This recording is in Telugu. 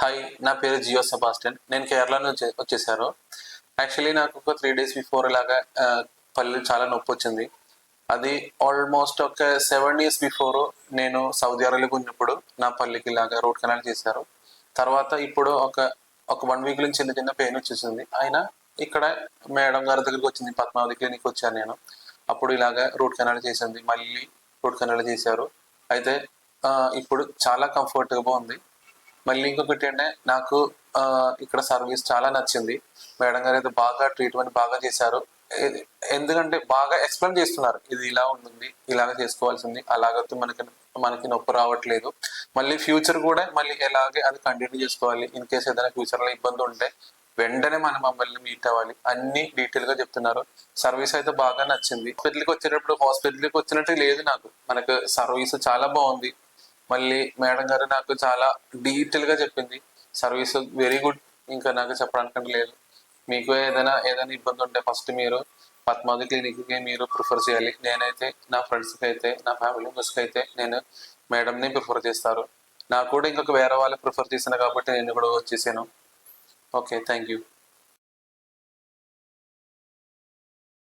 హాయ్, నా పేరు జియో సెబాస్టియన్. నేను కేరళ నుంచి వచ్చేసాను. యాక్చువల్లీ నాకు ఒక 3 days బిఫోర్ ఇలాగా పళ్ళు చాలా నొప్పి వచ్చింది. అది ఆల్మోస్ట్ ఒక 7 years బిఫోర్ నేను సౌదీ అరేబియాలో ఉన్నప్పుడు నా పళ్ళుకి ఇలాగా రూట్ కెనాల్ చేశారు. తర్వాత ఇప్పుడు ఒక ఒక 1 week నుంచి చిన్న చిన్న పెయిన్ వచ్చేసింది. అయినా ఇక్కడ మేడం గారి దగ్గరికి వచ్చింది, పద్మావతి క్లినిక్ వచ్చాను నేను. అప్పుడు ఇలాగా రూట్ కెనాల్ చేసింది, మళ్ళీ రూట్ కెనాల్ చేశారు. అయితే ఇప్పుడు చాలా కంఫర్ట్గా ఉంది. మళ్ళీ ఇంకొకటి అంటే నాకు ఇక్కడ సర్వీస్ చాలా నచ్చింది. మేడం గారు అయితే బాగా ట్రీట్మెంట్ బాగా చేశారు. ఎందుకంటే బాగా ఎక్స్ప్లెయిన్ చేస్తున్నారు, ఇది ఇలా ఉంటుంది, ఇలాగ చేసుకోవాల్సింది, అలాగైతే మనకి మనకి నొప్పి రావట్లేదు. మళ్ళీ ఫ్యూచర్ కూడా మళ్ళీ ఎలాగే అది కంటిన్యూ చేసుకోవాలి. ఇన్ కేసు ఏదైనా ఫ్యూచర్ లో ఇబ్బంది ఉంటే వెంటనే మనం మమ్మల్ని మీట్ అవ్వాలి, అన్ని డీటెయిల్ గా చెప్తున్నారు. సర్వీస్ అయితే బాగా నచ్చింది. హాస్పిటల్కి వచ్చినట్టు లేదు, మనకు సర్వీస్ చాలా బాగుంది. మళ్ళీ మేడం గారు నాకు చాలా డీటెయిల్ గా చెప్పింది. Service very good. ఇంకా నాకు చెప్పడానికంటే లేదు. మీకు ఏదైనా ఇబ్బంది ఉంటే ఫస్ట్ మీరు పద్మావతి క్లినిక్ కి మీరు ప్రిఫర్ చేయాలి. నేనైతే నా ఫ్రెండ్స్ కి అయితే, నా ఫ్యామిలీ మెంబర్స్ కి అయితే నేను మేడంని ప్రిఫర్ చేస్తారు. నాకు కూడా ఇంకొక వేరే వాళ్ళు ప్రిఫర్ చేసిన కాబట్టి నేను కూడా వచ్చేసాను. Okay, thank you.